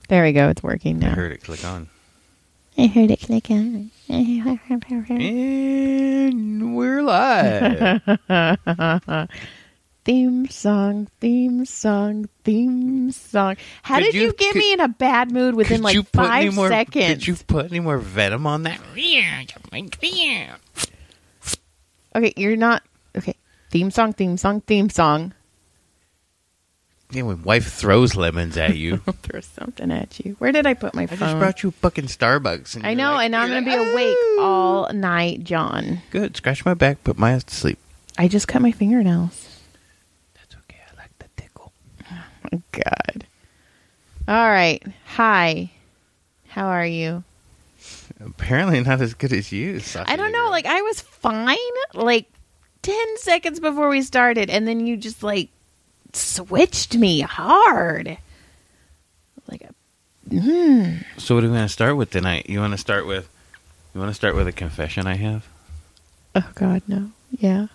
There we go. It's working now. I heard it click on. I heard it click on. And we're live. Theme song, theme song, theme song. How did you get me in a bad mood within like 5 seconds? Could you put any more venom on that? Okay, you're not... Okay, theme song, theme song, theme song. Yeah, when wife throws lemons at you. I'll throw something at you. Where did I put my phone? I just brought you fucking Starbucks. And I know, and I'm going to be awake all night, John. Good. Scratch my back, put my ass to sleep. I just cut my fingernails. That's okay. I like the tickle. Oh, my God. All right. Hi. How are you? Apparently not as good as you. I don't know. Like, I was fine, like, 10 seconds before we started, and then you just, like, switched me hard. Like So what do we want to start with tonight? You want to start with a confession I have? Oh God, no. Yeah.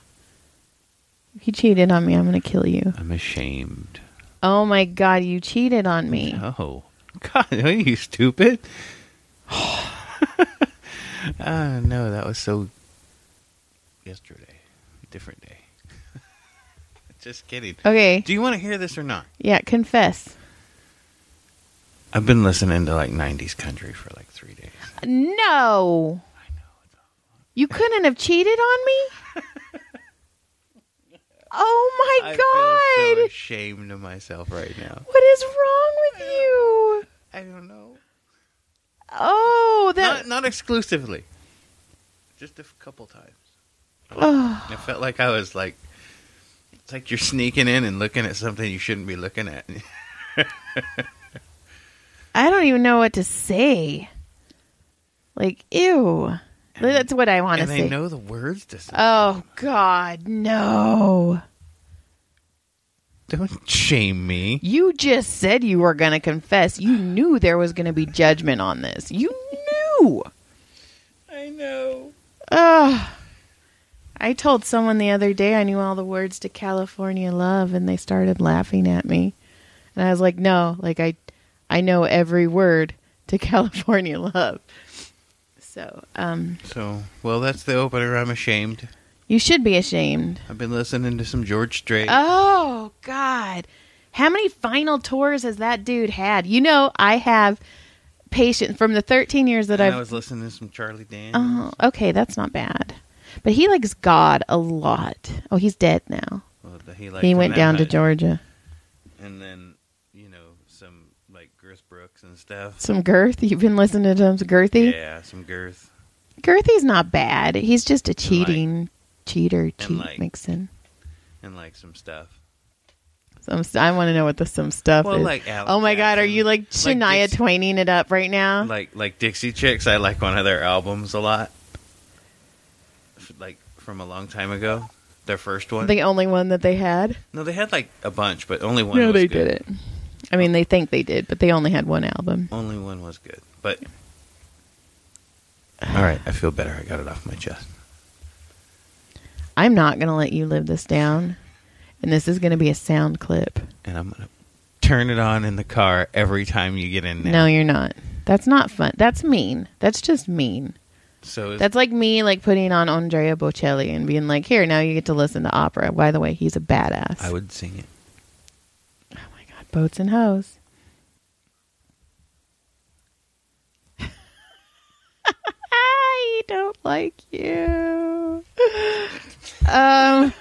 If you cheated on me, I'm gonna kill you. I'm ashamed. Oh my God, you cheated on me. No. God, are you stupid? No, that was so yesterday. Different day. Just kidding. Okay. Do you want to hear this or not? Yeah, confess. I've been listening to like 90s country for like 3 days. No. I know. It's awful. You couldn't have cheated on me? Oh my God. I feel so ashamed of myself right now. What is wrong with you? I don't know. Oh, that... Not exclusively. Just a couple times. Oh. I felt like I was like... It's like you're sneaking in and looking at something you shouldn't be looking at. I don't even know what to say. Like, ew. That's what I want to say. And they know the words to say. Oh, God, no. Don't shame me. You just said you were going to confess. You knew there was going to be judgment on this. You knew. I know. Ugh. I told someone the other day I knew all the words to California Love, and they started laughing at me. And I was like, no, like I know every word to California Love. So, well, that's the opener. I'm ashamed. You should be ashamed. I've been listening to some George Strait. Oh, God. How many final tours has that dude had? You know, I have patience from the 13 years that I was listening to some Charlie Daniels. Oh, okay, that's not bad. But he likes God a lot. Oh, he's dead now. Well, he went down to Georgia. And then, some, like, Girth Brooks and stuff. Some Girth? You've been listening to some Girthy? Yeah, some Girth. Girthy's not bad. He's just a cheater, Mixon. And, like, some stuff. I want to know what some stuff is. Like Alex oh, my Jackson. God. Are you, like, Shania Twaining it up right now? Like Dixie Chicks, I like one of their albums a lot. Like, from a long time ago. Their first one. The only one that they had? No, they had, like, a bunch, but only one was good. No, they didn't. I mean, they think they did, but they only had one album. Only one was good. But, all right, I feel better. I got it off my chest. I'm not going to let you live this down. And this is going to be a sound clip. And I'm going to turn it on in the car every time you get in there. No, you're not. That's not fun. That's mean. That's just mean. So that's like me, like, putting on Andrea Bocelli and being like, here, now you get to listen to opera. By the way, he's a badass. I would sing it. Oh, my God. Boats and hoes. I don't like you. Oh.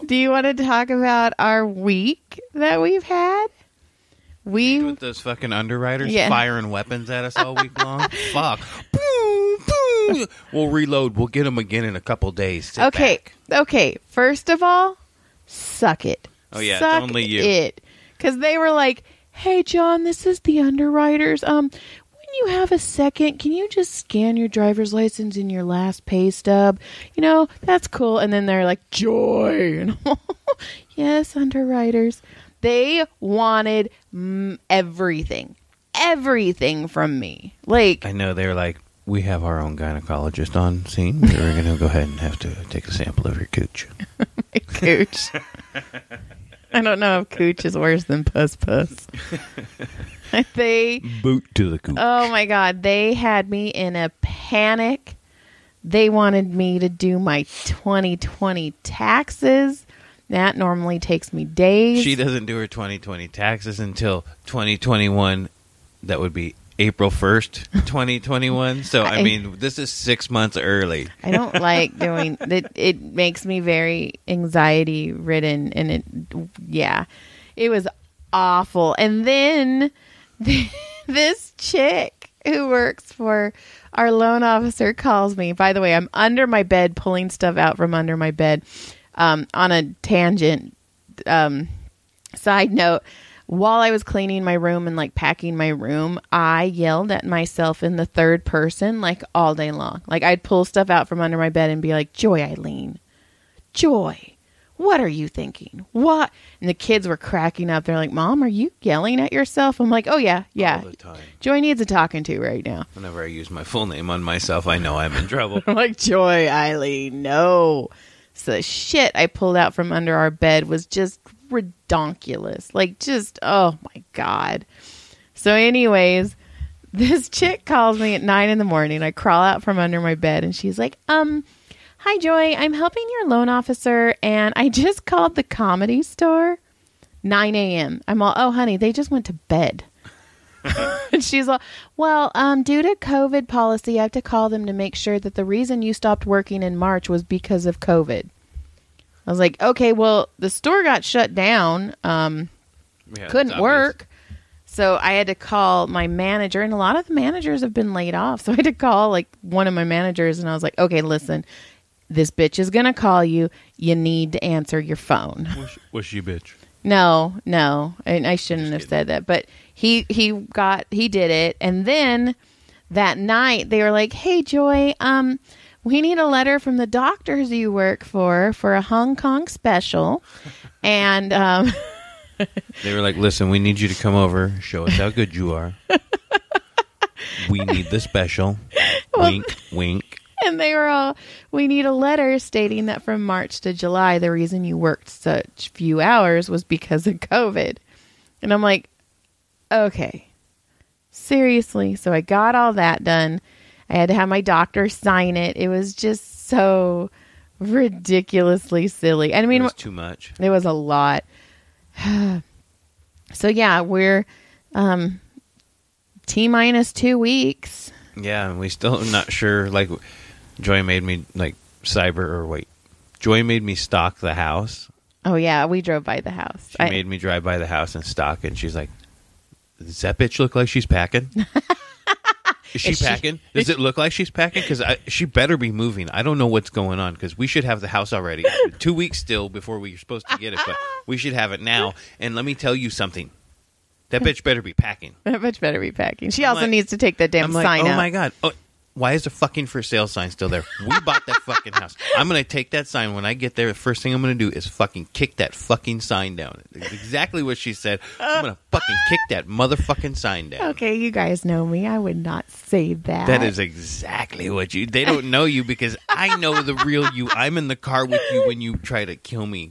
Do you want to talk about our week that we've had? With those fucking underwriters firing weapons at us all week long? Fuck. Boom, boom. We'll reload. We'll get them again in a couple days. Sit back. Okay. First of all, suck it. Oh, yeah. Suck it's only you. It. Because they were like, hey, John, this is the underwriters. When you have a second, can you just scan your driver's license in your last pay stub? That's cool. And then they're like, joy. Yes, underwriters. They wanted everything from me. Like, I know. They're like, we have our own gynecologist on scene. We're going to go ahead and have to take a sample of your cooch. My cooch. I don't know if cooch is worse than puss. They boot to the cooch. Oh my God. They had me in a panic. They wanted me to do my 2020 taxes. That normally takes me days. She doesn't do her 2020 taxes until 2021. That would be April 1st, 2021. So, I mean, this is 6 months early. I don't like doing it. It makes me very anxiety ridden. And it was awful. And then this chick who works for our loan officer calls me. By the way, I'm under my bed, pulling stuff out from under my bed. On a tangent, side note, while I was cleaning my room and like packing my room, I yelled at myself in the third person like all day long. Like I'd pull stuff out from under my bed and be like, Joy, Eileen, Joy, what are you thinking? What? And the kids were cracking up. They're like, Mom, are you yelling at yourself? I'm like, oh yeah. All the time. Joy needs a talking to right now. Whenever I use my full name on myself, I know I'm in trouble. I'm like, Joy, Eileen, no. So the shit I pulled out from under our bed was just redonkulous. Like just, oh my God. So anyways, this chick calls me at 9 a.m. I crawl out from under my bed and she's like, hi Joy, I'm helping your loan officer and I just called the Comedy Store. 9 a.m. I'm all, oh honey, they just went to bed. And she's all, well, due to COVID policy, I have to call them to make sure that the reason you stopped working in March was because of COVID. I was like, okay, well, the store got shut down. Couldn't work. So I had to call my manager, and a lot of the managers have been laid off. So I had to call like one of my managers, and I was like, okay, listen, this bitch is going to call you. You need to answer your phone. Was she bitch? No. And I shouldn't have said that, but he did it. And then that night they were like, hey Joy, we need a letter from the doctors you work for a Hong Kong special. And, they were like, listen, we need you to come over, show us how good you are. We need the special. Wink, wink. And they were all, we need a letter stating that from March to July, the reason you worked such few hours was because of COVID. And I'm like, okay, seriously. So I got all that done. I had to have my doctor sign it. It was just so ridiculously silly. And I mean, it was too much. It was a lot. So yeah, we're T-minus 2 weeks. Yeah, and we still not sure. Like, Joy made me Joy made me stalk the house. Oh yeah, we drove by the house. She made me drive by the house and stalk, and she's like, "Does that bitch look like she's packing? Is she packing? Does it look like she's packing? Because she better be moving. I don't know what's going on because we should have the house already. 2 weeks still before we're supposed to get it, but we should have it now. And let me tell you something. That bitch better be packing. That bitch better be packing. She also needs to take that damn sign out. Oh my God. Oh, why is the fucking for sale sign still there? We bought that fucking house. I'm going to take that sign when I get there. The first thing I'm going to do is fucking kick that fucking sign down. It's exactly what she said. I'm going to fucking kick that motherfucking sign down. Okay, you guys know me. I would not say that. That is exactly what you... They don't know you because I know the real you. I'm in the car with you when you try to kill me.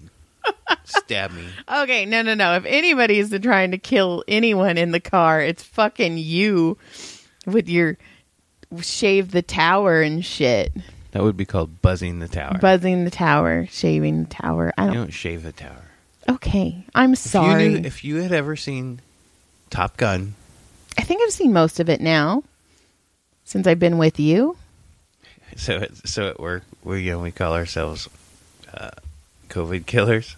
Stab me. Okay, no. If anybody's trying to kill anyone in the car, it's fucking you with your... shave the tower and shit. That would be called buzzing the tower. Buzzing the tower, shaving the tower. You don't shave the tower. Okay, I'm sorry. If you had ever seen Top Gun, I think I've seen most of it now since I've been with you. So at work, we call ourselves COVID killers.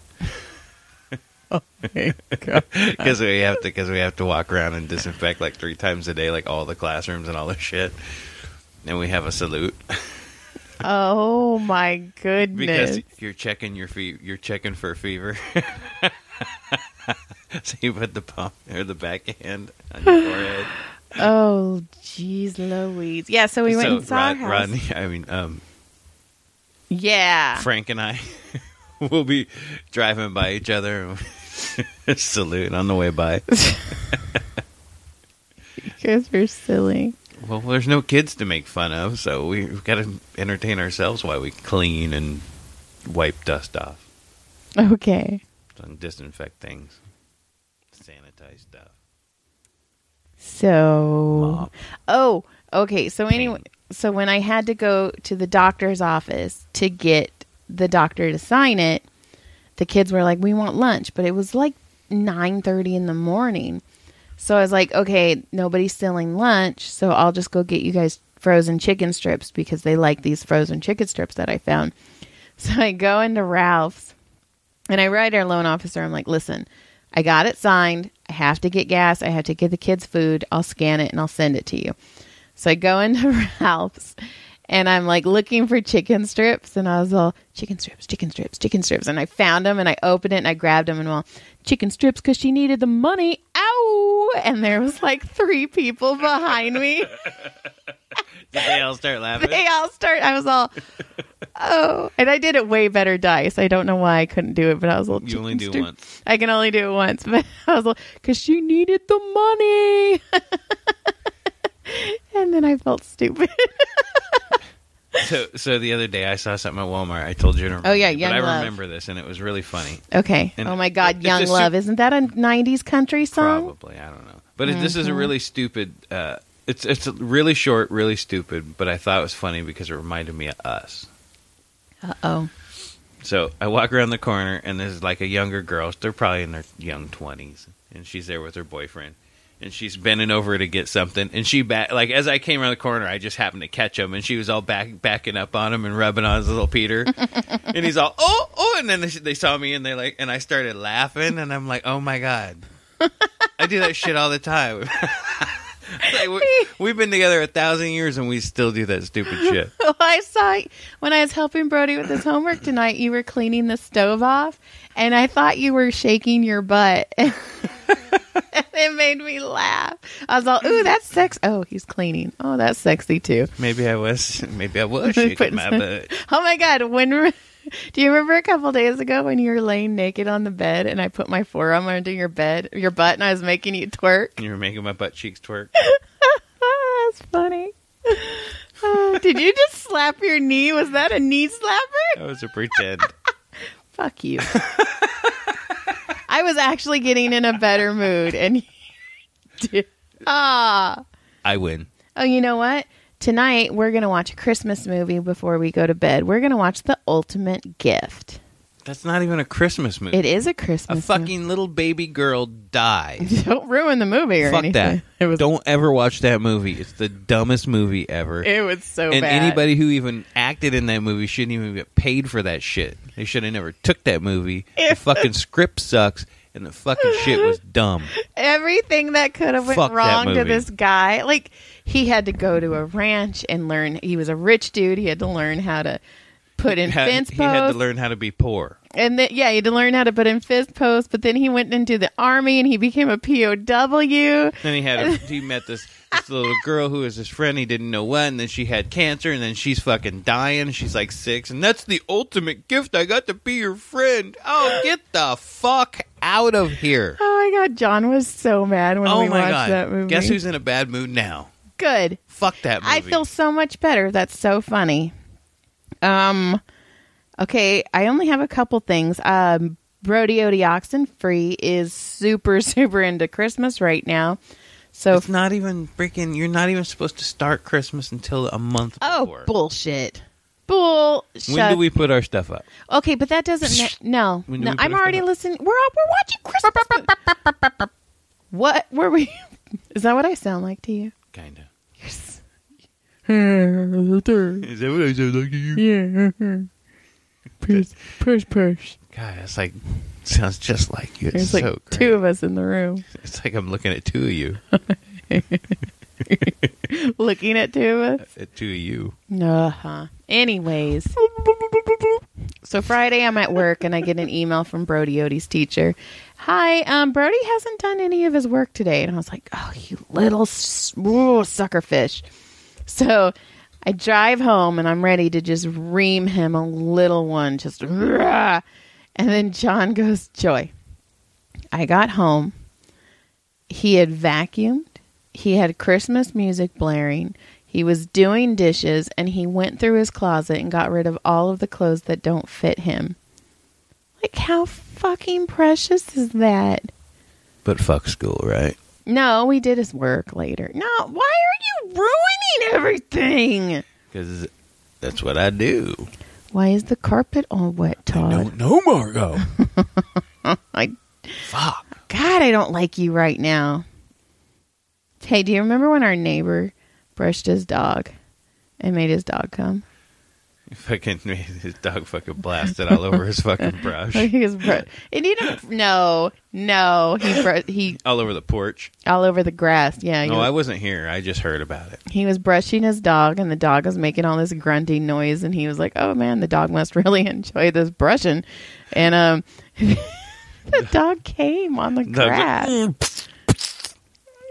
Oh my God. Because we have to walk around and disinfect like 3 times a day, like all the classrooms and all this shit. And we have a salute. Oh my goodness! Because you're checking you're checking for fever. So you put the palm or the backhand on your forehead. Oh jeez Louise! Yeah, so we went and saw our house. Rodney, yeah, Frank and I will be driving by each other and salute on the way by. You guys are silly. Well, there's no kids to make fun of, so we've got to entertain ourselves while we clean and wipe dust off. Okay. and disinfect things, sanitize stuff. So, Mop. okay. So anyway, so when I had to go to the doctor's office to get the doctor to sign it, the kids were like, "We want lunch," but it was like 9:30 in the morning. So I was like, "Okay, nobody's selling lunch, so I'll just go get you guys frozen chicken strips because they like these frozen chicken strips that I found." So I go into Ralph's and I write our loan officer. I'm like, "Listen, I got it signed. I have to get gas. I have to get the kids food. I'll scan it and I'll send it to you." So I go into Ralph's and I'm like looking for chicken strips, and I was all, chicken strips, chicken strips, chicken strips. And I found them and I opened it and I grabbed them and well, chicken strips because she needed the money. Ow! And there was like 3 people behind me. Did they all start laughing? I was all, oh. And I did it way better dice. I don't know why I couldn't do it, but I was all, you only do it once. I can only do it once. But I was like, because she needed the money. And then I felt stupid. So the other day I saw something at Walmart. I told you to remember. Oh, yeah, Young Love. I Love. remember this, and it was really funny. Okay. And oh, my God, Young Love. Isn't that a 90s country song? Probably. I don't know. But this is a really stupid... It's really short, really stupid, but I thought it was funny because it reminded me of us. Uh-oh. So I walk around the corner, and there's like a younger girl. They're probably in their young 20s, and she's there with her boyfriend. And she's bending over to get something, and she like as I came around the corner, I just happened to catch him, and she was all backing up on him and rubbing on his little Peter, and he's all oh, and then they saw me, and and I started laughing, and I'm like, oh my God, I do that shit all the time. Like, we've been together 1,000 years, and we still do that stupid shit. Well, I saw when I was helping Brody with his homework tonight, you were cleaning the stove off, and I thought you were shaking your butt. It made me laugh. I was all, ooh, that's sex. Oh, he's cleaning. Oh, that's sexy too. Maybe I was shaking my butt. Oh my God. Do you remember a couple days ago when you were laying naked on the bed and I put my forearm under your butt, and I was making you twerk? You were making my butt cheeks twerk. That's funny. Did you just slap your knee? Was that a knee slapper? That was a pretend. Fuck you. I was actually getting in a better mood, and you did. I win. Oh, you know what? Tonight, we're going to watch a Christmas movie before we go to bed. We're going to watch The Ultimate Gift. That's not even a Christmas movie. It is a Christmas movie. A fucking little baby girl dies. Don't ruin the movie or Fuck anything. That. Don't ever watch that movie. It's the dumbest movie ever. It was so bad. And anybody who even acted in that movie shouldn't even get paid for that shit. They should have never took that movie. The fucking script sucks, and the fucking shit was dumb. Everything that could have went wrong to this guy. Like, he had to go to a ranch and learn. He was a rich dude. He had to learn how to put in fence posts. He had to learn how to be poor. And then, he had to learn how to put in fence posts, but then he went into the army and he became a POW. Then he met this little girl who was his friend. He didn't know what, and then she had cancer, and then she's fucking dying. She's like 6, and that's the ultimate gift. I got to be your friend. Oh, get the fuck out of here. Oh my God, John was so mad when we watched that movie. Guess who's in a bad mood now? Good. Fuck that movie. I feel so much better. That's so funny. Okay, I only have a couple things. Brody Odie Oxenfree is super, super into Christmas right now. So it's not even freaking. You're not even supposed to start Christmas until a month before. Oh, bullshit. Bullshit. When do we put our stuff up? Okay, but that doesn't. No, I'm already listening. We're watching Christmas. What were we? Is that what I sound like to you? Kinda. Yes. Is that what I sound like to you? Yeah. Push. God, it's like sounds just like you. It's There's so like great. 2 of us in the room. It's like I'm looking at 2 of you. Looking at 2 of us? At 2 of you. Uh-huh. Anyways. So Friday I'm at work and I get an email from Brody Odie's teacher. Hi, Brody hasn't done any of his work today. And I was like, oh, you little sucker fish. So I drive home and I'm ready to just ream him a little one. Just rah. And then John goes, Joy, I got home. He had vacuumed. He had Christmas music blaring. He was doing dishes, and he went through his closet and got rid of all of the clothes that don't fit him. Like, how fucking precious is that? But fuck school, right? No, we did his work later. No, why are you ruining everything? Because that's what I do. Why is the carpet all wet, Todd? I don't know, Margot. Fuck. God, I don't like you right now. Hey, do you remember when our neighbor brushed his dog and made his dog come? Fucking made his dog fucking blasted all over his fucking brush. No, he All over the porch. all over the grass. Yeah. No, I wasn't here. I just heard about it. He was brushing his dog, and the dog was making all this grunting noise, and he was like, "Oh man, the dog must really enjoy this brushing." And the dog came on the grass.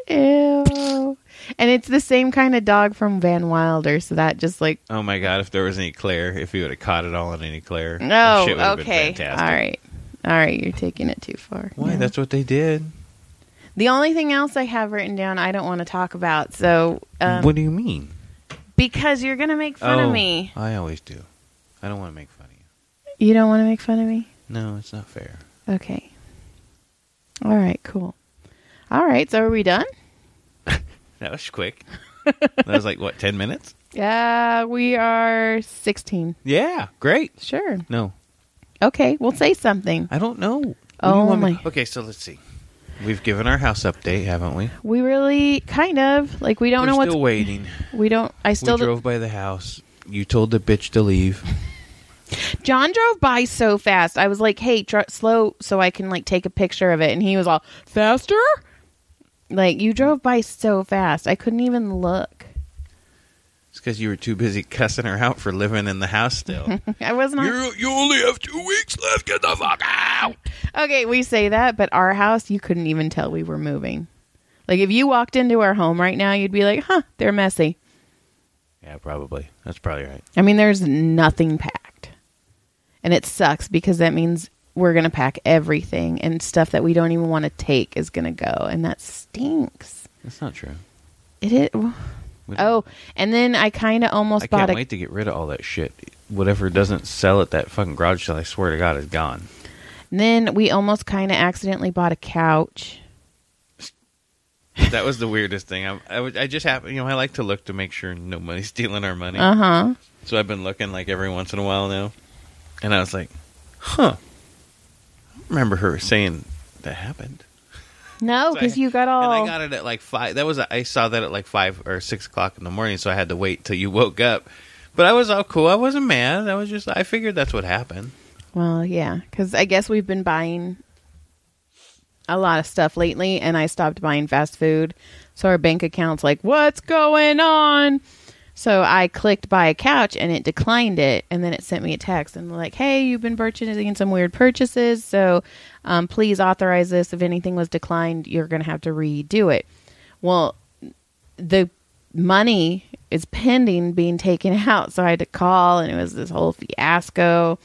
Ew. And it's the same kind of dog from Van Wilder, so that just like... Oh my God, if there was any Eclair, if he would have caught it all in an Eclair. Oh, shit would have okay. been fantastic. All right, you're taking it too far. Why? Yeah. That's what they did. The only thing else I have written down I don't want to talk about, so... what do you mean? Because you're going to make fun of me. I always do. I don't want to make fun of you. You don't want to make fun of me? No, it's not fair. Okay. All right, cool. All right, so are we done? That was quick. That was like, what, 10 minutes? Yeah, we are 16. Yeah, great. Sure. No. Okay, we'll say something. I don't know. What do Oh, you want me- my. Okay, so let's see. We've given our house update, haven't we? We really kind of like we don't know We're what's still waiting. we don't I still We drove by the house. You told the bitch to leave. John drove by so fast. I was like, "Hey, slow so I can like take a picture of it." And he was all, "Faster?" Like, you drove by so fast. I couldn't even look. It's because you were too busy cussing her out for living in the house still. I was not. You only have 2 weeks left. Get the fuck out. Okay, we say that, but our house, you couldn't even tell we were moving. Like, if you walked into our home right now, you'd be like, "Huh, they're messy." Yeah, probably. That's probably right. I mean, there's nothing packed. And it sucks because that means we're going to pack everything, and stuff that we don't even want to take is going to go, and that stinks. That's not true. It is. Oh, and then I kind of almost bought I can't wait to get rid of all that shit. Whatever doesn't sell at that fucking garage sale, I swear to God, is gone. And then we almost kind of accidentally bought a couch. That was the weirdest thing. I just happen, I like to look to make sure nobody's stealing our money. Uh-huh. So I've been looking like every once in a while now, and I was like, huh. I don't remember her saying that happened. No, because you got all... And I got it at like 5. I saw that at like 5 or 6 o'clock in the morning, so I had to wait till you woke up. But I was all cool. I wasn't mad. I figured that's what happened. Well, yeah, because I guess we've been buying a lot of stuff lately, and I stopped buying fast food. So our bank account's like, "What's going on?" So I clicked buy a couch, and it declined it, and then it sent me a text and like, "Hey, you've been purchasing some weird purchases, so please authorize this. If anything was declined, you're going to have to redo it." Well, the money is pending being taken out, so I had to call, and it was this whole fiasco.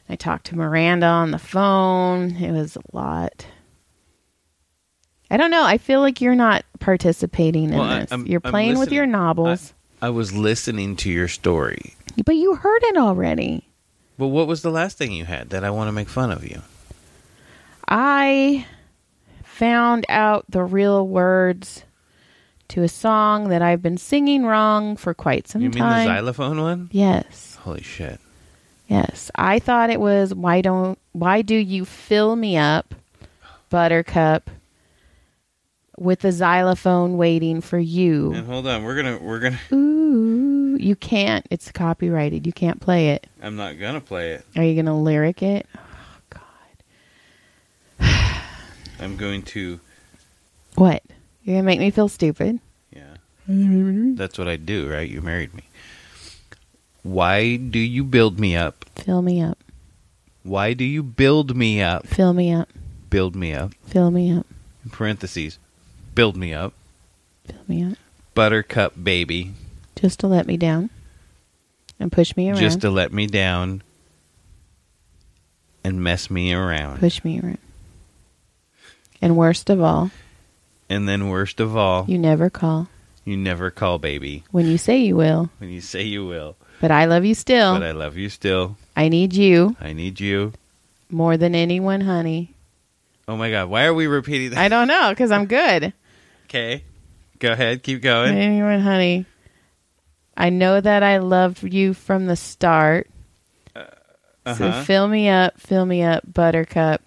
I talked to Miranda on the phone. It was a lot. I don't know. I feel like you're not participating in this. You're playing with your knobbles. I was listening to your story. But you heard it already. But what was the last thing you had that I want to make fun of you? I found out the real words to a song that I've been singing wrong for quite some time. You mean the xylophone one? Yes. Holy shit. Yes. I thought it was why do you fill me up, Buttercup, with the xylophone waiting for you. And hold on, we're gonna Ooh, you can't. It's copyrighted. You can't play it. I'm not gonna play it. Are you gonna lyric it? Oh God. I'm going to. What? You're gonna make me feel stupid? Yeah. That's what I do, right? You married me. Why do you build me up? Fill me up. Why do you build me up? Fill me up. Build me up. Fill me up. In parentheses. Build me up. Fill me up. Buttercup baby. Just to let me down. And push me around. Just to let me down. And mess me around. Push me around. And worst of all. And then worst of all. You never call. You never call, baby. When you say you will. When you say you will. But I love you still. But I love you still. I need you. I need you. More than anyone, honey. Oh my God. Why are we repeating that? I don't know, because I'm good. Okay. Go ahead. Keep going. Anyone, honey. I know that I loved you from the start. So fill me up, buttercup.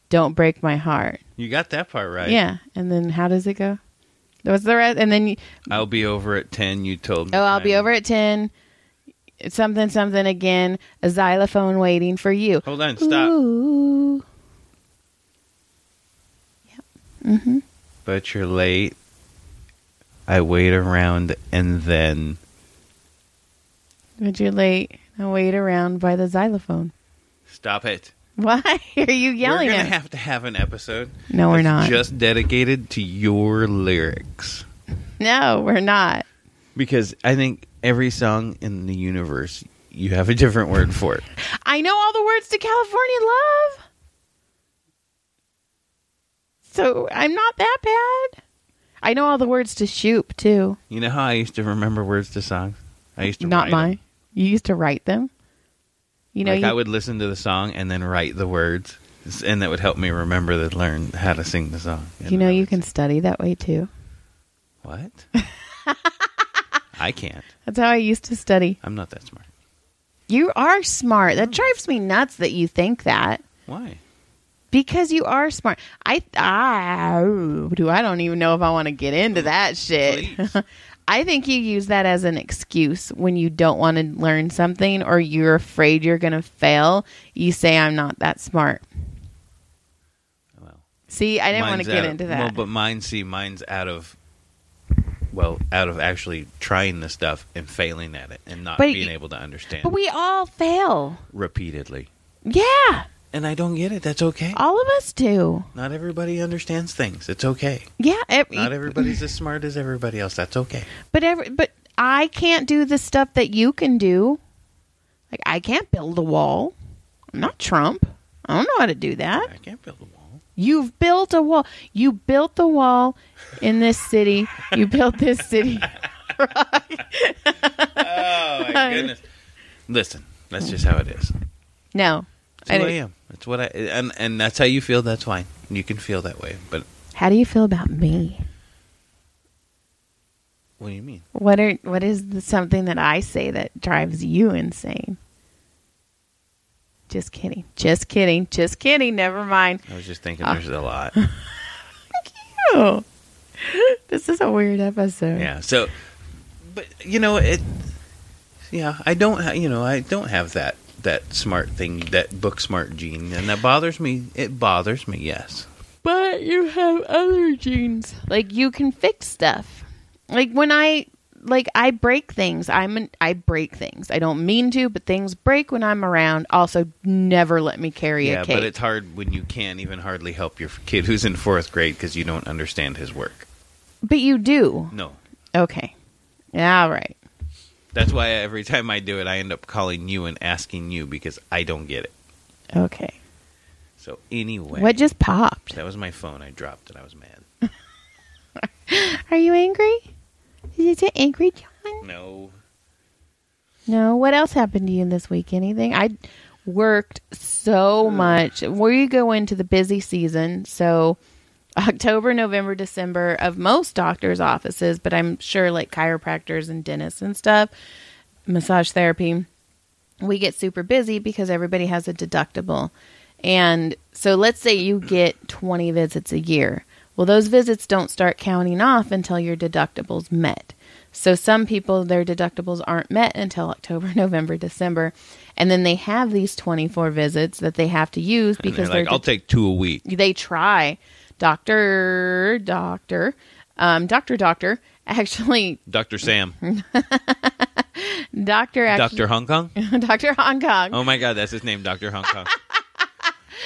Don't break my heart. You got that part right. Yeah. And then how does it go? What's the rest? And then I'll be over at 10, you told me. Oh, I'll be over at 10. Something, something again. A xylophone waiting for you. Hold on, stop. Ooh. Yep. Mm-hmm. But you're late. I wait around and then... But you're late. I wait around by the xylophone. Stop it. Why are you yelling We're at going to have to have an episode. No, we're not. Just dedicated to your lyrics. No, we're not. Because I think every song in the universe, you have a different word for it. I know all the words to California Love. So I'm not that bad. I know all the words to Shoop, too. You know how I used to remember words to songs? I used to Not write mine. them. You used to write them? You know, I would listen to the song and then write the words, and that would help me remember to learn how to sing the song. You know, you can study that way too. What? I can't. That's how I used to study. I'm not that smart. You are smart. That drives me nuts that you think that. Why? Because you are smart. I don't even know if I want to get into that shit. I think you use that as an excuse when you don't want to learn something or you're afraid you're going to fail. You say, I'm not that smart. Well, see, I didn't want to get into that. Well, but mine's out of actually trying the stuff and failing at it and not being able to understand. But we all fail. Repeatedly. Yeah. And I don't get it. That's okay. All of us do. Not everybody understands things. It's okay. Yeah. Not everybody's as smart as everybody else. That's okay. But I can't do the stuff that you can do. Like, I can't build a wall. I'm not Trump. I don't know how to do that. I can't build a wall. You've built a wall. You built the wall in this city. You built this city. Oh, my goodness. Listen, that's just how it is. No. That's who I am. That's what and that's how you feel. That's fine. You can feel that way. But how do you feel about me? What do you mean? What is something that I say that drives you insane? Just kidding. Just kidding. Just kidding. Never mind. I was just thinking there's a lot. Thank you. This is a weird episode. Yeah. So, but I don't have that smart thing, that book smart gene, and that bothers me. It bothers me, yes. But you have other genes. Like, you can fix stuff. Like, when I break things. I break things. I don't mean to, but things break when I'm around. Also, never let me carry a cake. Yeah, but it's hard when you can't even hardly help your kid who's in 4th grade because you don't understand his work. But you do. No. Okay. All right. That's why every time I do it, I end up calling you and asking you because I don't get it. Okay. So anyway. What just popped? That was my phone. I dropped it. I was mad. Are you angry? Is it angry, John? No. No? What else happened to you this week? Anything? I worked so much. We go into the busy season, so October, November, December of most doctors' offices, but I'm sure like chiropractors and dentists and stuff, massage therapy, we get super busy because everybody has a deductible. And so let's say you get 20 visits a year. Well, those visits don't start counting off until your deductible's met. So some people, their deductibles aren't met until October, November, December. And then they have these 24 visits that they have to use because they're like, I'll take 2 a week. They try. Doctor, actually. Dr. Sam. Dr. Hong Kong? Dr. Hong Kong. Oh my God, that's his name, Dr. Hong Kong.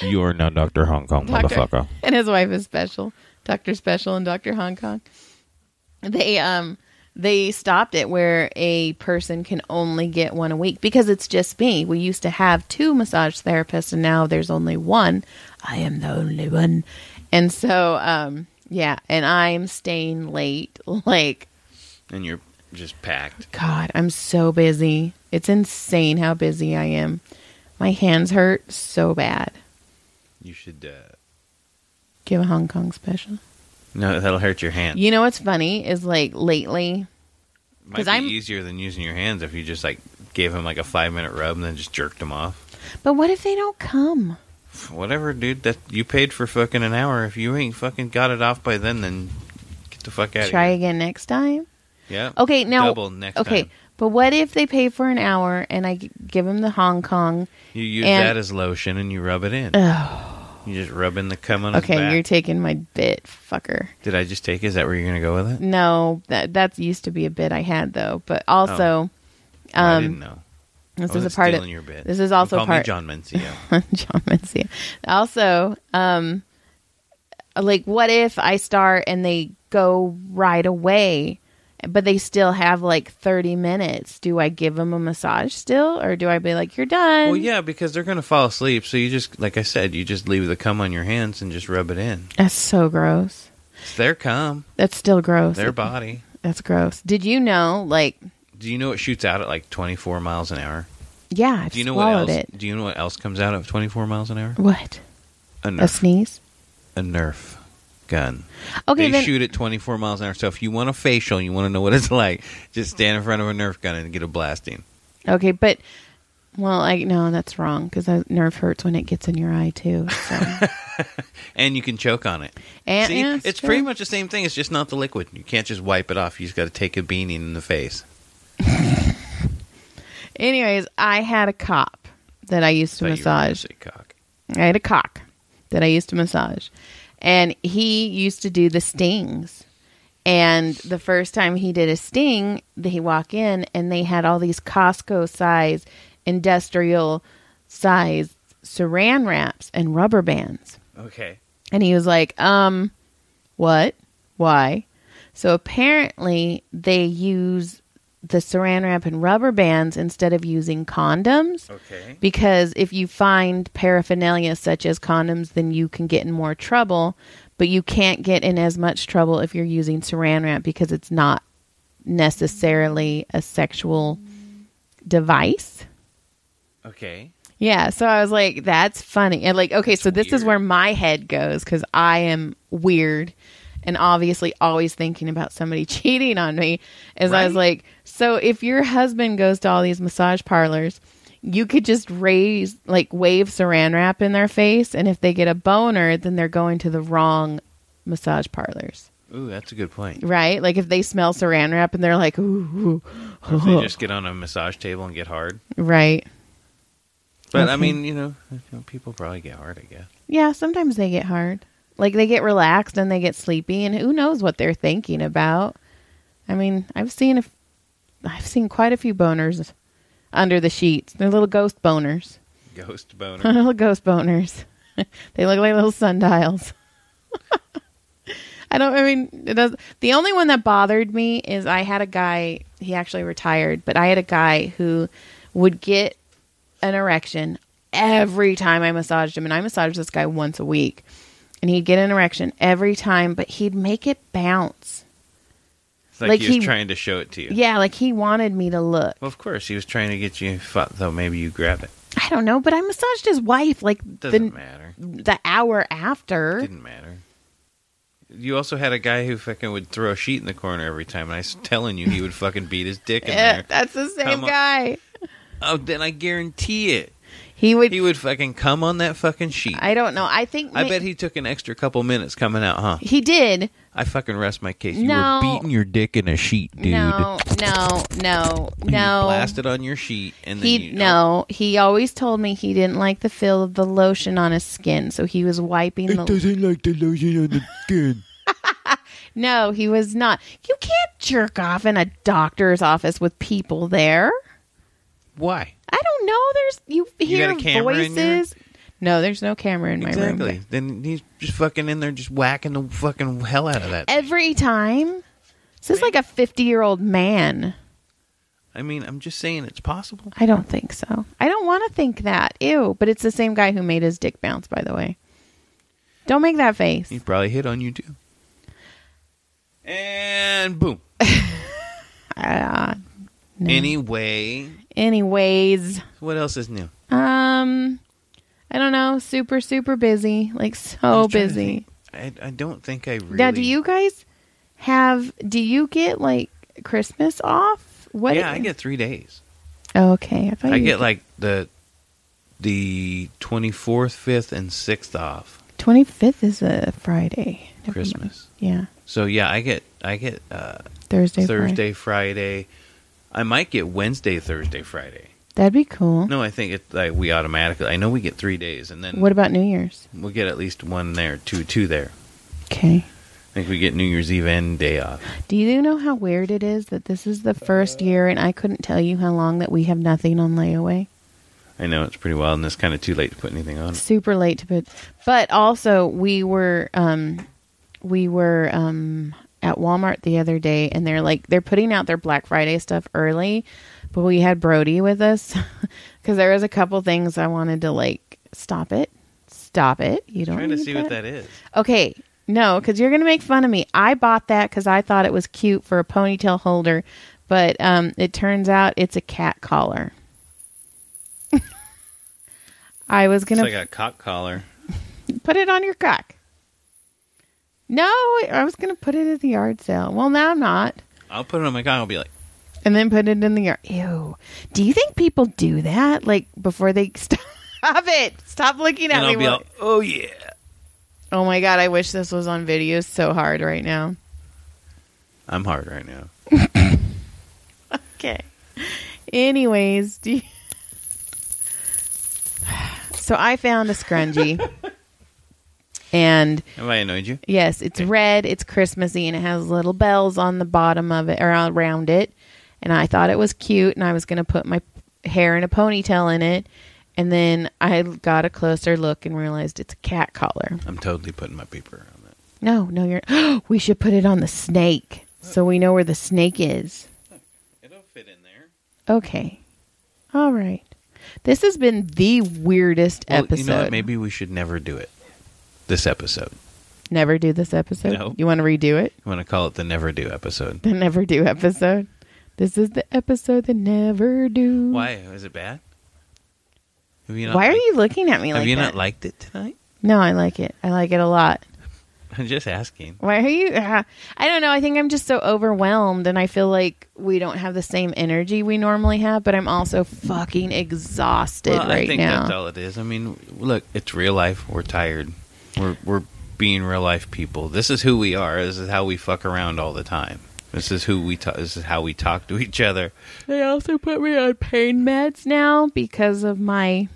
You are now Dr. Hong Kong, motherfucker. And his wife is Special. Dr. Special and Dr. Hong Kong. They stopped it where a person can only get 1 a week because it's just me. We used to have 2 massage therapists and now there's only 1. I am the only one. And so, and I'm staying late. And you're just packed. God, I'm so busy. It's insane how busy I am. My hands hurt so bad. You should. Give a Hong Kong special. No, that'll hurt your hands. You know what's funny is like lately. Might be easier than using your hands if you just like gave him like a 5-minute rub and then just jerked him off. But what if they don't come? Whatever, dude. That you paid for fucking an hour. If you ain't fucking got it off by then get the fuck out of here. Try again next time? Yeah. Okay, now. Double next time. Okay, but what if they pay for an hour and I give them the Hong Kong? You use that as lotion and you rub it in. Oh. You just rub in the cum on his back. Okay, you're taking my bit, fucker. Did I just take it? Is that where you're going to go with it? No, that used to be a bit I had, though. But also... I didn't know. This is a part of your bit. This is also call part. Me John Mencia. John Mencia. Also, like, what if I start and they go right away, but they still have like 30 minutes? Do I give them a massage still, or do I be like, "You're done"? Well, yeah, because they're gonna fall asleep. So you just, like I said, you just leave the cum on your hands and just rub it in. That's so gross. It's their cum. That's still gross. Their body. That's gross. Did you know, like? Do you know it shoots out at like 24 miles an hour? Yeah, I've swallowed it. Do you know what else comes out at 24 miles an hour? What? A Nerf. A sneeze? A Nerf gun. Okay, they shoot at 24 miles an hour. So if you want a facial, you want to know what it's like, just stand in front of a Nerf gun and get a blasting. Okay, but no, that's wrong because Nerf hurts when it gets in your eye too. So. And you can choke on it. And, see, yeah, it's pretty much the same thing. It's just not the liquid. You can't just wipe it off. You just got to take a beanie in the face. Anyways, I had a cop that I used to massage. I had a cock that I used to massage. And he used to do the stings. And the first time he did a sting, he walked in and they had all these Costco size, industrial size saran wraps and rubber bands. Okay. And he was like, what? Why? So apparently they use the saran wrap and rubber bands instead of using condoms. Okay. Because if you find paraphernalia such as condoms, then you can get in more trouble. But you can't get in as much trouble if you're using saran wrap because it's not necessarily a sexual device. Okay. Yeah, so I was like, that's funny. And like, okay, so this is where my head goes because I am weird and obviously always thinking about somebody cheating on me. As I was like, so if your husband goes to all these massage parlors, you could just wave saran wrap in their face, and if they get a boner, then they're going to the wrong massage parlors. Ooh, that's a good point. Right? Like if they smell saran wrap and they're like, ooh. Or if they just get on a massage table and get hard. Right. But okay. I mean, people probably get hard, I guess. Yeah, sometimes they get hard. Like they get relaxed and they get sleepy, and who knows what they're thinking about. I mean, I've seen quite a few boners under the sheets. They're little ghost boners. Ghost boners. Little ghost boners. They look like little sundials. The only one that bothered me is I had a guy, he actually retired, but I had a guy who would get an erection every time I massaged him. And I massaged this guy once a week. And he'd get an erection every time, but he'd make it bounce. It's like he was trying to show it to you. Yeah, like he wanted me to look. Well, of course. He was trying to get you, though maybe you grab it. I don't know, but I massaged his wife Doesn't matter. The hour after. Didn't matter. You also had a guy who fucking would throw a sheet in the corner every time, and I was telling you he would fucking beat his dick in there. That's the same guy. Oh, then I guarantee it. He would fucking come on that fucking sheet. I don't know. I bet he took an extra couple minutes coming out, huh? He did. I fucking rest my case. You were beating your dick in a sheet, dude. No. You blasted on your sheet, and then he always told me he didn't like the feel of the lotion on his skin, so he was wiping. It doesn't like the lotion on the skin. No, he was not. You can't jerk off in a doctor's office with people there. Why? I don't know. You hear got a camera voices. No, there's no camera in my room. Exactly. Then he's just fucking in there, just whacking the fucking hell out of that. Every time. This is like a 50-year-old man. I mean, I'm just saying it's possible. I don't think so. I don't want to think that. Ew. But it's the same guy who made his dick bounce, by the way. Don't make that face. He probably hit on you, too. And boom. No. Anyways. What else is new? I don't know, super, super busy. Like, so busy. I don't think I really... Now, do you guys do you get, like, Christmas off? What? Yeah, I get 3 days. Oh, okay. I get, like, the 24th, 5th, and 6th off. 25th is a Friday. Never Christmas. mind. Yeah. So, yeah, I get Thursday, Friday. I might get Wednesday, Thursday, Friday. That'd be cool. No, I think it's like we automatically... I know we get 3 days, and then... What about New Year's? We'll get at least one there, two there. Okay. I think we get New Year's Eve and day off. Do you know how weird it is that this is the first year, and I couldn't tell you how long that we have nothing on layaway? I know, it's pretty wild, and it's kind of too late to put anything on. Super late to put... But also, we were at Walmart the other day, and they're putting out their Black Friday stuff early, but we had Brody with us because there was a couple things I wanted to like stop it. You don't. I'm trying to see that. what that is. Okay, no, because you're gonna make fun of me. I bought that because I thought it was cute for a ponytail holder, but it turns out it's a cat collar. I was gonna. It's like a cock collar. Put it on your cock. No, I was going to put it at the yard sale. Well, now I'm not. I'll put it on my cock. I'll be like... And then put it in the yard. Ew. Do you think people do that? Like, before they... Stop it. Stop looking at me. And I'll be like, oh, yeah. Oh, my God. I wish this was on video so hard right now. I'm hard right now. Okay. Anyways. So I found a scrunchie. And have I annoyed you? Yes, it's red, it's Christmassy, and it has little bells on the bottom of it, or around it. And I thought it was cute, and I was going to put my hair in a ponytail in it. And then I got a closer look and realized it's a cat collar. I'm totally putting my paper on it. No, you're... We should put it on the snake, so we know where the snake is. It'll fit in there. Okay. All right. This has been the weirdest episode. You know what? Maybe we should never do it. This episode. Never do this episode? No. You want to redo it? You want to call it the Never Do episode? The Never Do episode. This is the episode that never do. Why? Is it bad? Why are you looking at me like that? Have you not liked it tonight? No, I like it. I like it a lot. I'm just asking. Why are you... I don't know. I think I'm just so overwhelmed, and I feel like we don't have the same energy we normally have, but I'm also fucking exhausted right now. I think that's all it is. I mean, look, it's real life. We're tired. We're being real life people. This is who we are. This is how we fuck around all the time. This is who we talk. This is how we talk to each other. They also put me on pain meds now because of my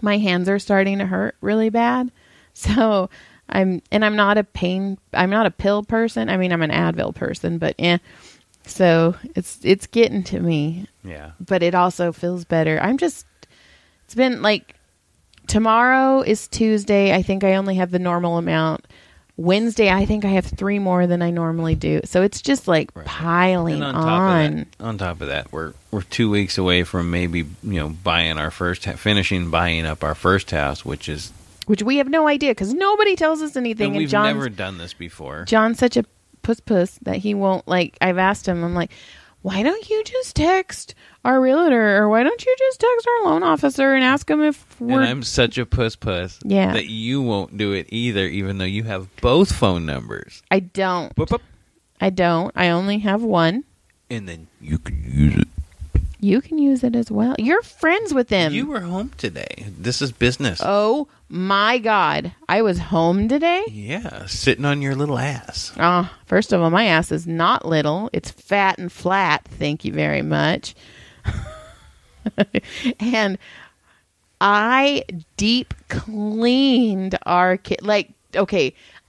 hands are starting to hurt really bad. So I'm not a pill person. I mean, I'm an Advil person, but so it's getting to me. Yeah. But it also feels better. It's been like, tomorrow is Tuesday. I think I only have the normal amount. Wednesday, I think I have 3 more than I normally do. So it's just like piling on. On top of that, we're 2 weeks away from maybe, finishing buying up our first house, which we have no idea because nobody tells us anything. And we've never done this before. John's such a puss that he won't, like, I've asked him, I'm like, why don't you just text our realtor, or why don't you just text our loan officer and ask them if we're... And I'm such a puss that you won't do it either, even though you have both phone numbers. I don't. Boop, boop. I don't. I only have one. And then you can use it. You can use it as well. You're friends with him. You were home today. This is business. Oh, my God. I was home today? Yeah, sitting on your little ass. First of all, my ass is not little. It's fat and flat. Thank you very much. And I deep cleaned our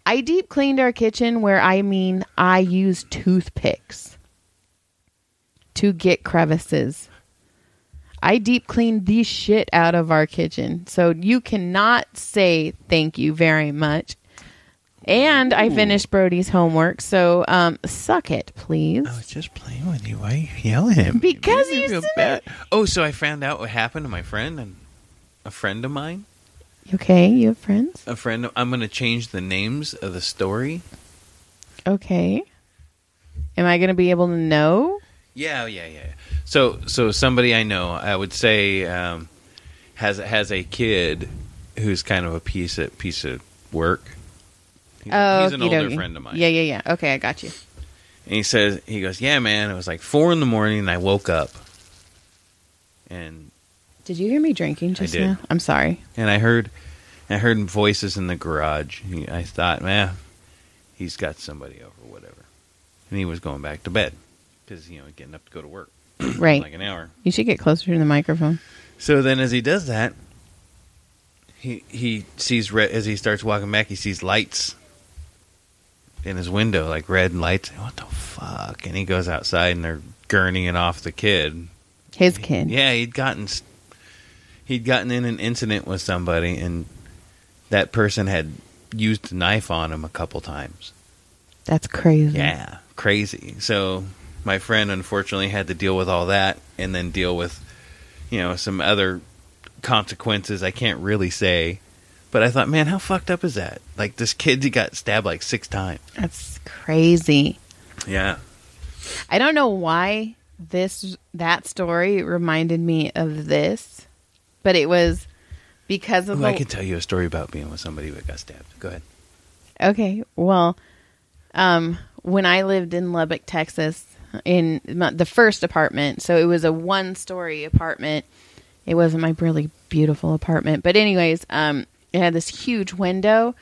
I deep cleaned our kitchen where I used toothpicks to get crevices. I deep cleaned the shit out of our kitchen. So you cannot say thank you very much. And I finished Brody's homework. So suck it, please. I was just playing with you. Why are you yelling at me? Because you said... Oh, so I found out what happened to my friend and a friend of mine. Okay, you have friends? I'm going to change the names of the story. Okay. Am I going to be able to know? Yeah. So somebody I know, I would say, has a kid who's kind of a piece of work. He's an older friend of mine. Yeah. Okay, I got you. And he goes, yeah, man, it was like 4 a.m. and I woke up. And did you hear me drinking just I did. now? I'm sorry. And I heard voices in the garage. I thought, man, he's got somebody over, whatever. And he was going back to bed because, getting up to go to work. Right. Like an hour. You should get closer to the microphone. So then as he does that, he sees, as he starts walking back, he sees lights in his window, like red lights. What the fuck? And he goes outside and they're gurneying off the kid. His kid. Yeah, he'd gotten in an incident with somebody, and that person had used a knife on him a couple times. That's crazy. Yeah, crazy. So my friend unfortunately had to deal with all that, and then deal with, some other consequences I can't really say. But I thought, man, how fucked up is that? Like, this kid, he got stabbed like 6 times. That's crazy. Yeah. I don't know why that story reminded me of this, but it was because of I can tell you a story about being with somebody that got stabbed. Go ahead. Okay. Well, when I lived in Lubbock, Texas, in the first apartment, so it was a 1-story apartment. It wasn't my really beautiful apartment, but anyways, it had this huge window,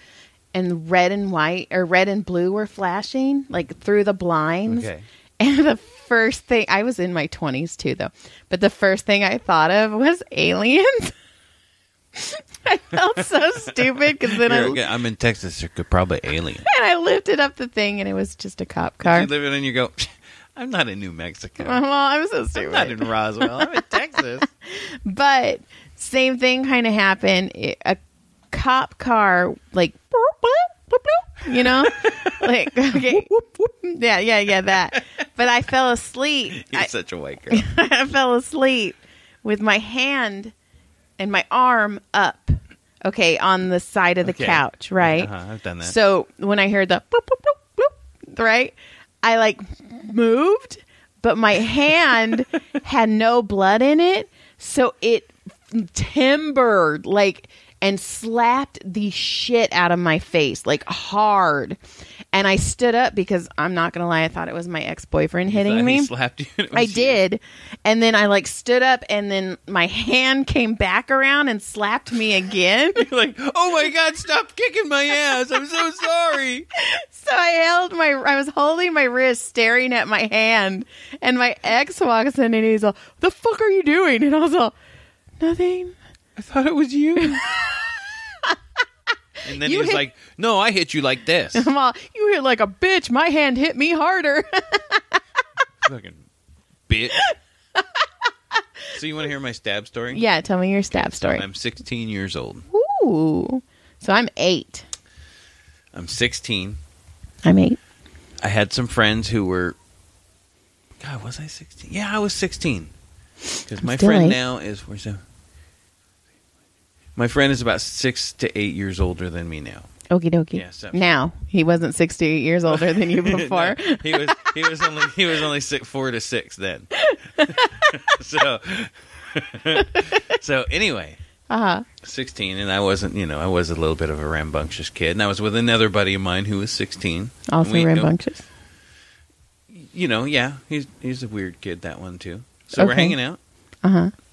and red and blue were flashing like through the blinds. Okay. And the first thing, I was in my 20s too, though, but the first thing I thought of was aliens. I felt so stupid because then I'm in Texas. There could probably alien. And I lifted up the thing, and it was just a cop car. You live in and you go, I'm not in New Mexico. Well, I'm so stupid. I'm not in Roswell. I'm in Texas. But same thing kind of happened. A cop car, like, boop, boop, boop, boop, like, okay. Yeah, that. But I fell asleep. You're such a white girl. I fell asleep with my hand and my arm up, okay, on the side of the couch, right? I've done that. So when I heard the boop, boop, boop, boop, right, I like moved, but my hand had no blood in it, so it timbered like and slapped the shit out of my face, like hard. And I stood up because I'm not gonna lie, I thought it was my ex-boyfriend hitting me. He slapped you. I did, and then I like stood up, and then my hand came back around and slapped me again. You're like, oh my god, stop kicking my ass! I'm so sorry. So I was holding my wrist, staring at my hand, and my ex walks in and he's like, "The fuck are you doing?" And I was like, "Nothing." I thought it was you. And then he was like, no, I hit you like this. I'm all, you hit like a bitch. My hand hit me harder. Fucking bitch. So you want to hear my stab story? Yeah, tell me your stab story. I'm 16 years old. Ooh. So I'm 8. I'm 16. I'm 8. I had some friends who were... God, was I 16? Yeah, I was 16. Because my friend now is... Where's that? My friend is about 6 to 8 years older than me now. Okie dokie. Yes. Now he wasn't 6 to 8 years older than you before. No, he was only 4 to 6 then. So anyway, 16, and I wasn't. I was a little bit of a rambunctious kid, and I was with another buddy of mine who was 16. Also rambunctious. Yeah, he's a weird kid, that one too. So we're hanging out.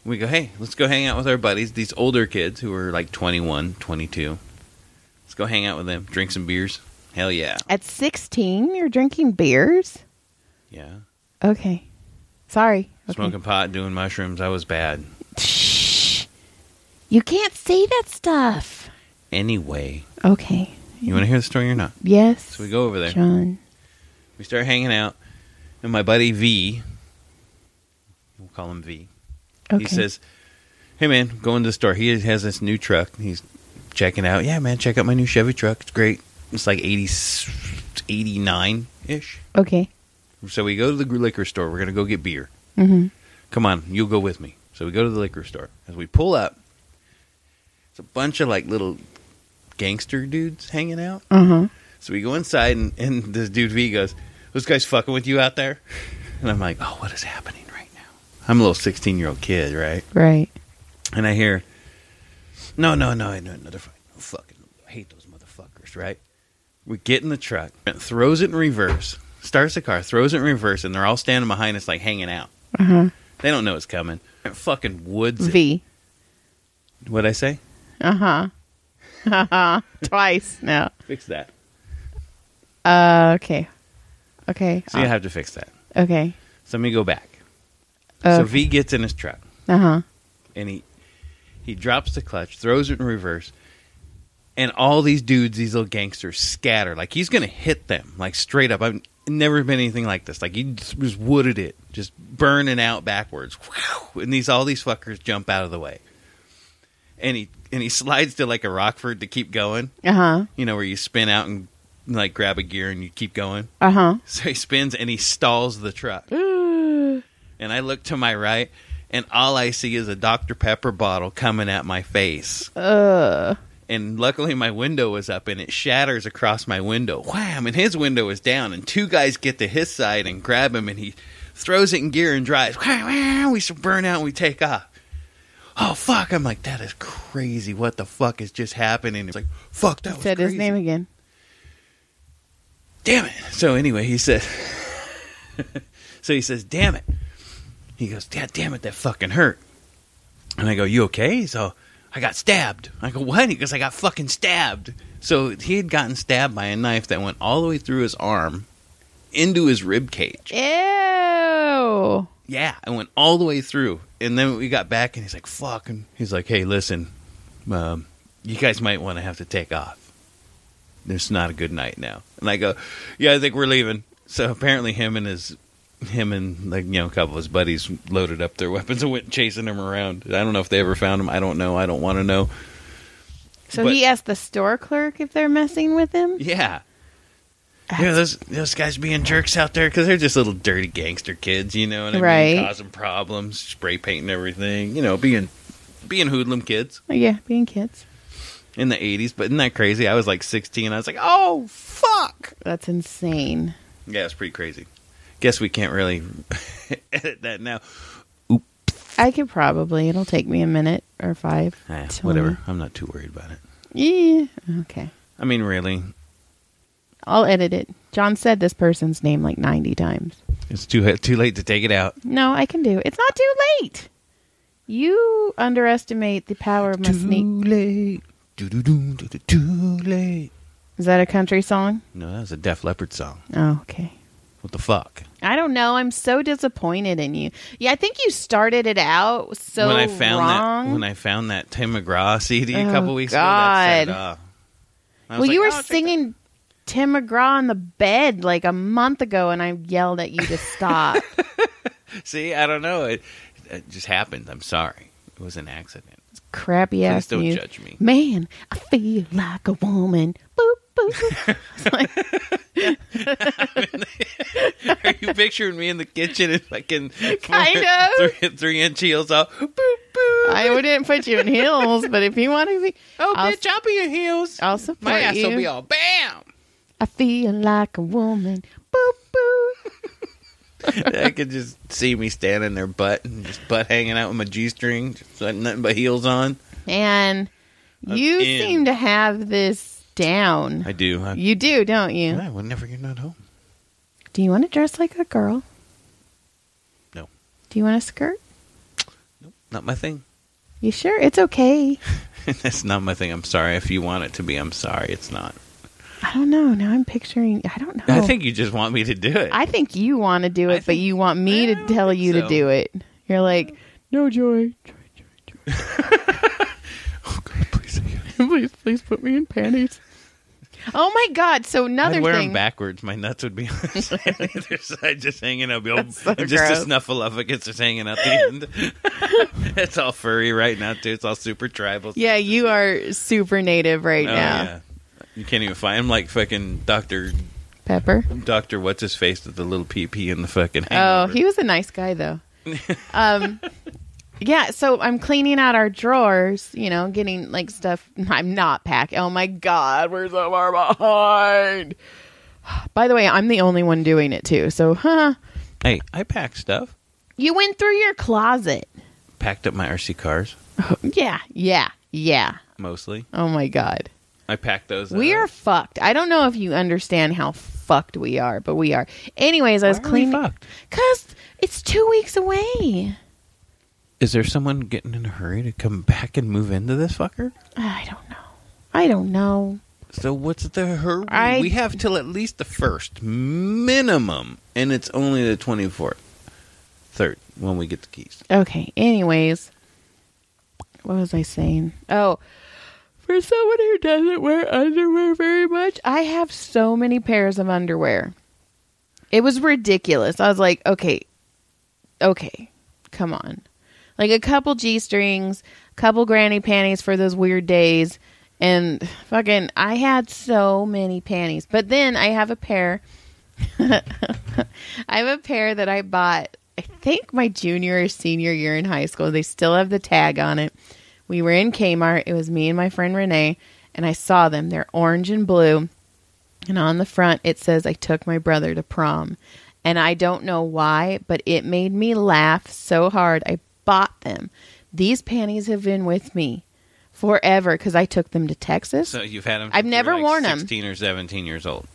We go, hey, let's go hang out with our buddies, these older kids who are like 21, 22. Let's go hang out with them, drink some beers. Hell yeah. At 16, you're drinking beers? Yeah. Okay. Sorry. Okay. Smoking pot, doing mushrooms. I was bad. Shh. You can't say that stuff. Anyway. Okay. You want to hear the story or not? Yes. So we go over there. John. We start hanging out, and my buddy V, we'll call him V, he says, hey man, going to the store. He has this new truck. He's checking out. Yeah, man, check out my new Chevy truck. It's great. It's like 89-ish. Okay. So we go to the liquor store. We're going to go get beer. Mm-hmm. Come on, you'll go with me. So we go to the liquor store. As we pull up, it's a bunch of like little gangster dudes hanging out. Uh-huh. So we go inside, and this dude V goes, those guys fucking with you out there? And I'm like, oh, what is happening right now? I'm a little 16-year-old kid, right? Right. And I hear, No, they're fine. I fucking hate those motherfuckers, right? We get in the truck, throws it in reverse, starts the car, throws it in reverse, and they're all standing behind us like hanging out. Uh-huh. They don't know it's coming. Fucking woods it. V. What'd I say? Uh-huh. Twice. No. Fix that. Okay. Okay. So you have to fix that. Okay. So let me go back. Okay. So V gets in his truck. Uh-huh. And he drops the clutch, throws it in reverse, and all these dudes, these little gangsters, scatter. Like, he's going to hit them, like, straight up. I've never been anything like this. Like, he just wooded it, just burning out backwards. And all these fuckers jump out of the way. And he slides to, like, a Rockford to keep going. Uh-huh. You know, where you spin out and, like, grab a gear and you keep going. Uh-huh. So he spins and he stalls the truck. Ooh. And I look to my right, and all I see is a Dr. Pepper bottle coming at my face. And luckily my window was up, and it shatters across my window. Wham! And his window is down, and two guys get to his side and grab him, and he throws it in gear and drives. Wham! We burn out and we take off. Oh, fuck. I'm like, that is crazy. What the fuck is just happening? It's like, fuck, that was Said crazy. his name again. Damn it. So anyway, he said... So he says, damn it. He goes, God damn it, that fucking hurt. And I go, you okay? So I got stabbed. I go, what? He goes, I got fucking stabbed. So he had gotten stabbed by a knife that went all the way through his arm into his rib cage. Ew. Yeah, it went all the way through. And then we got back, and he's like, fuck. And he's like, hey, listen, you guys might want to have to take off. It's not a good night now. And I go, yeah, I think we're leaving. So apparently him and like, you know, a couple of his buddies loaded up their weapons and went chasing him around. I don't know if they ever found him. I don't know. I don't want to know. So he asked the store clerk if they're messing with him? Yeah. Yeah, those guys being jerks out there, because they're just little dirty gangster kids, you know what I mean? Causing problems, spray painting everything, you know, being hoodlum kids. Oh, yeah, being kids. In the 80s, but isn't that crazy? I was like 16. I was like, oh, fuck. That's insane. Yeah, it's pretty crazy. Guess we can't really edit that now. I could probably. It'll take me a minute or 5. Whatever. I'm not too worried about it. Yeah. Okay. I mean, really. I'll edit it. John said this person's name like 90 times. It's too late to take it out. No, I can do it. It's not too late. You underestimate the power of my sneak. Too late. Too late. Is that a country song? No, that was a Def Leppard song. Oh, okay. What the fuck? I don't know. I'm so disappointed in you. Yeah, I think you started it out so when I found wrong. When I found that Tim McGraw CD a couple weeks ago, God. that set it off. Well, you were singing Tim McGraw on the bed like a month ago, and I yelled at you to stop. See, I don't know. It just happened. I'm sorry. It was an accident. It's crappy ass. Please don't music. judge me. Man, I feel like a woman. Boop, boop. Are you picturing me in the kitchen and fucking kind of 3-inch heels off? Boop, boop. I wouldn't put you in heels, but if you want to be, bitch, I'll be in heels. I'll support My ass you. will be all bam. I feel like a woman. Boop, boop. I could just see me standing there, butt hanging out with my G-string, just nothing but heels on. And you seem to have this down. I do. You do, don't you? Yeah, whenever you're not home. Do you want to dress like a girl? No. Do you want a skirt? Nope, not my thing. You sure? It's okay. That's not my thing. I'm sorry. If you want it to be, I'm sorry. It's not. I don't know. Now I'm picturing. I don't know. I think you just want me to do it. I think you want to do it, but you want me to tell you to do it. You're like, no, Joy. Oh, God, please. please put me in panties. Oh, my God. So another I'd wear thing. them backwards. My nuts would be on either side, just hanging out. So just gross. a snuffleupagus just hanging out the end. It's all furry right now, too. It's all super tribal. Yeah, you are super native right now. Yeah. You can't even find him like fucking Dr. What's his face with the little pee in the fucking hangover. Oh, he was a nice guy, though. Yeah, so I'm cleaning out our drawers, getting like stuff. I'm not packing. Oh my God, we're so far behind. By the way, I'm the only one doing it too. So, Hey, I pack stuff. You went through your closet. Packed up my RC cars. Yeah. Yeah. Mostly. Oh, my God. I packed those We are fucked. I don't know if you understand how fucked we are, but we are. Anyways, I was cleaning. Fucked? Because it's 2 weeks away. Is there someone getting in a hurry to come back and move into this fucker? I don't know. So what's the hurry? We have till at least the 1st minimum, and it's only the 24th. 3rd when we get the keys. Okay. Anyways, what was I saying? Oh, for someone who doesn't wear underwear very much, I have so many pairs of underwear. It was ridiculous. I was like, okay, come on. Like a couple G-strings, couple granny panties for those weird days, and fucking, I had so many panties. But then I have a pair. I have a pair that I bought, I think my junior or senior year in high school. They still have the tag on it. We were in Kmart. It was me and my friend Renee, and I saw them. They're orange and blue, and on the front it says, "I took my brother to prom." And I don't know why, but it made me laugh so hard. I bought them. These panties have been with me forever because I took them to Texas. So you've had them. I've never worn them. 16 or 17 years old.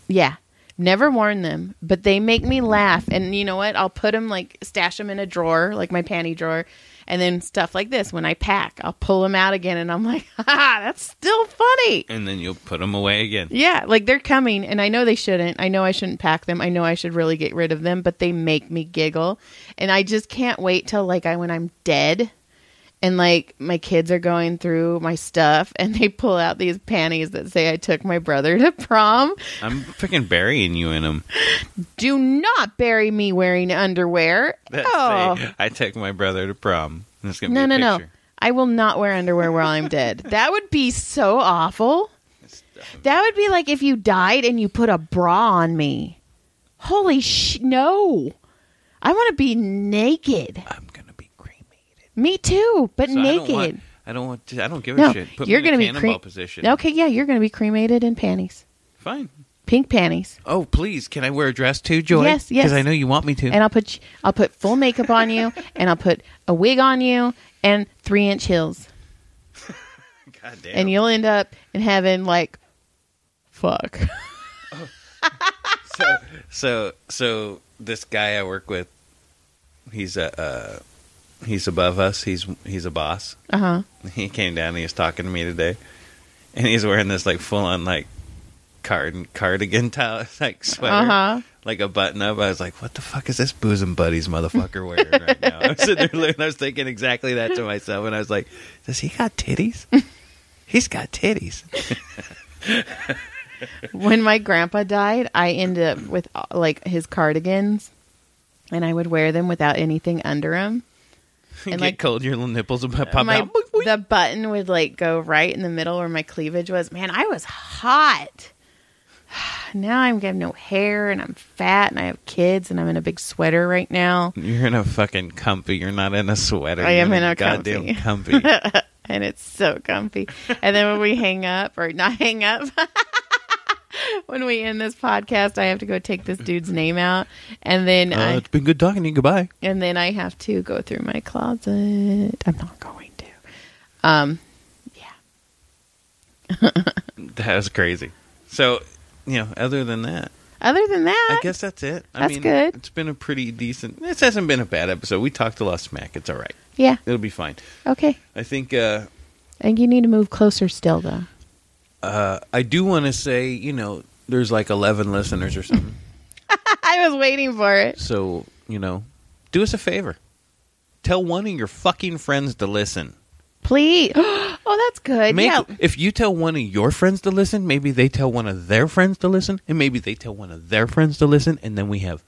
Yeah. Never worn them, but they make me laugh. And you know what? I'll put them, like, stash them in a drawer, like my panty drawer. And then stuff like this, when I pack, I'll pull them out again. And I'm like, that's still funny. And then you'll put them away again. Yeah, like they're coming. And I know they shouldn't. I know I shouldn't pack them. I know I should really get rid of them. But they make me giggle. And I just can't wait till, like, when I'm dead. And, like, my kids are going through my stuff, and they pull out these panties that say I took my brother to prom. I'm freaking burying you in them. Do not bury me wearing underwear. Say, I took my brother to prom. There's gonna be a No. picture. I will not wear underwear while I'm dead. That would be so awful. That would be like if you died and you put a bra on me. Holy no. I want to be naked. I'm going to be cremated. Me too, but So naked. I don't give a shit. Put you're me in gonna a cannonball position. Okay, yeah, you're going to be cremated in panties. Fine. Pink panties. Oh, please. Can I wear a dress too, Joy? Yes. Because I know you want me to. And I'll put full makeup on you, and I'll put a wig on you, and 3-inch heels. God damn. And you'll end up in heaven like, fuck. So this guy I work with, he's above us. He's a boss. Uh-huh. He came down and he was talking to me today, and he's wearing this like full on like cardigan towel, like sweater, like a button up. I was like, what the fuck is this bosom buddies motherfucker wearing right now? I was sitting there looking, I was thinking exactly that to myself, and I was like, does he got titties? He's got titties. When my grandpa died, I ended up with like his cardigans, and I would wear them without anything under them. And get cold, your little nipples would pop out. The button would like go right in the middle where my cleavage was. Man, I was hot. Now I'm getting no hair, and I'm fat, and I have kids, and I'm in a big sweater right now. You're in a fucking comfy. You're not in a sweater. I am in a goddamn comfy. And it's so comfy. And then when we hang up, or not hang up, when we end this podcast, I have to go take this dude's name out, and then it's been good talking to you. Goodbye. And then I have to go through my closet. I'm not going to. Yeah. That was crazy. So, other than that, I guess that's it. I mean, good. It's been a pretty decent. This hasn't been a bad episode. We talked a lot of smack. It's all right. Yeah. It'll be fine. Okay. I think you need to move closer still, though. I do want to say, there's like 11 listeners or something. I was waiting for it. So, do us a favor. Tell one of your fucking friends to listen. Please. Oh, that's good. If you tell one of your friends to listen, maybe they tell one of their friends to listen, and maybe they tell one of their friends to listen, and then we have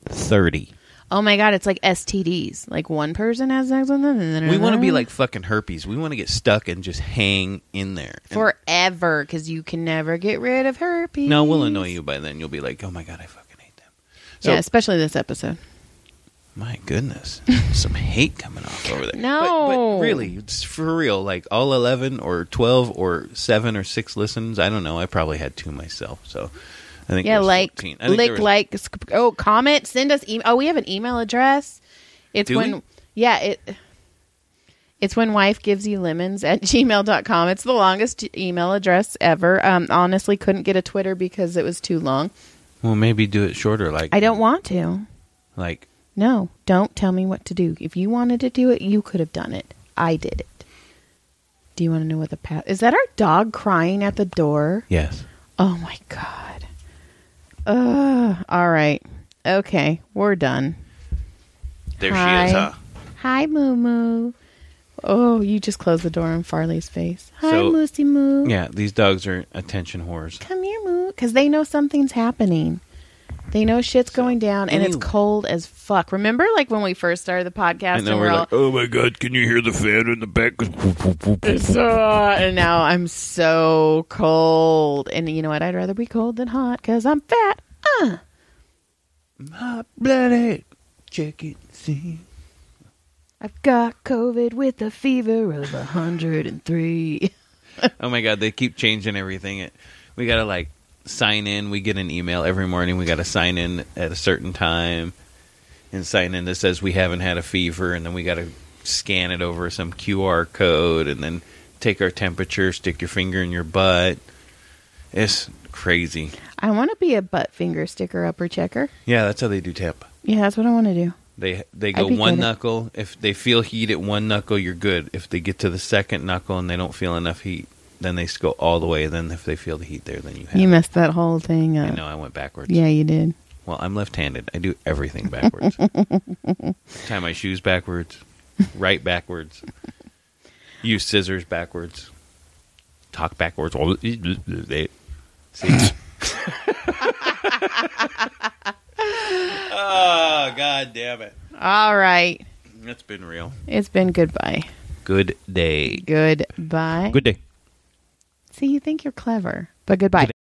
30. Oh my God, it's like STDs. Like one person has sex with them, and then we want to be like fucking herpes. We want to get stuck and just hang in there forever, because you can never get rid of herpes. No, we'll annoy you by then. You'll be like, oh my God, I fucking hate them. So, yeah, especially this episode. My goodness, some hate coming off over there. No, but really, it's for real. Like all 11 or 12 or 7 or 6 listens. I don't know. I probably had 2 myself. So I think comment, send us email. Oh, we have an email address. It's it's It's when wife gives you lemons at gmail.com. It's the longest email address ever. Honestly, couldn't get a Twitter because it was too long. Well, maybe do it shorter. I don't want to. No, don't tell me what to do. If you wanted to do it, you could have done it. I did it. Do you want to know what the path... Is that our dog crying at the door? Yes. Oh, my God. All right. Okay, we're done. There she is, huh? Hi, Moo Moo. Oh, you just closed the door in Farley's face. Hi, Moosey Moo. Yeah, these dogs are attention whores. Come here, Moo. Because they know something's happening. They know shit's going down, and it's cold as fuck. Remember, when we first started the podcast, and we're like, "Oh my God, can you hear the fan in the back?" And now I'm so cold, and you know what? I'd rather be cold than hot because I'm fat. Hot blooded, check it, see. I've got COVID with a fever of 103. Oh my God, they keep changing everything. We gotta sign in. We get an email every morning. We got to sign in at a certain time and sign in that says we haven't had a fever, and then we got to scan it over some QR code and then take our temperature, stick your finger in your butt. It's crazy. I want to be a butt finger sticker upper checker. Yeah, that's how they do temp. Yeah, that's what I want to do. They go one knuckle. If they feel heat at one knuckle, you're good. If they get to the second knuckle and they don't feel enough heat, then they go all the way. Then if they feel the heat there, then you have You messed that whole thing up. I know, I went backwards. Yeah, you did. Well, I'm left-handed. I do everything backwards. Tie my shoes backwards. Write backwards. Use scissors backwards. Talk backwards. See? Oh, God damn it. All right. It's been real. It's been goodbye. Good day. Goodbye. Good day. See, you think you're clever, but goodbye.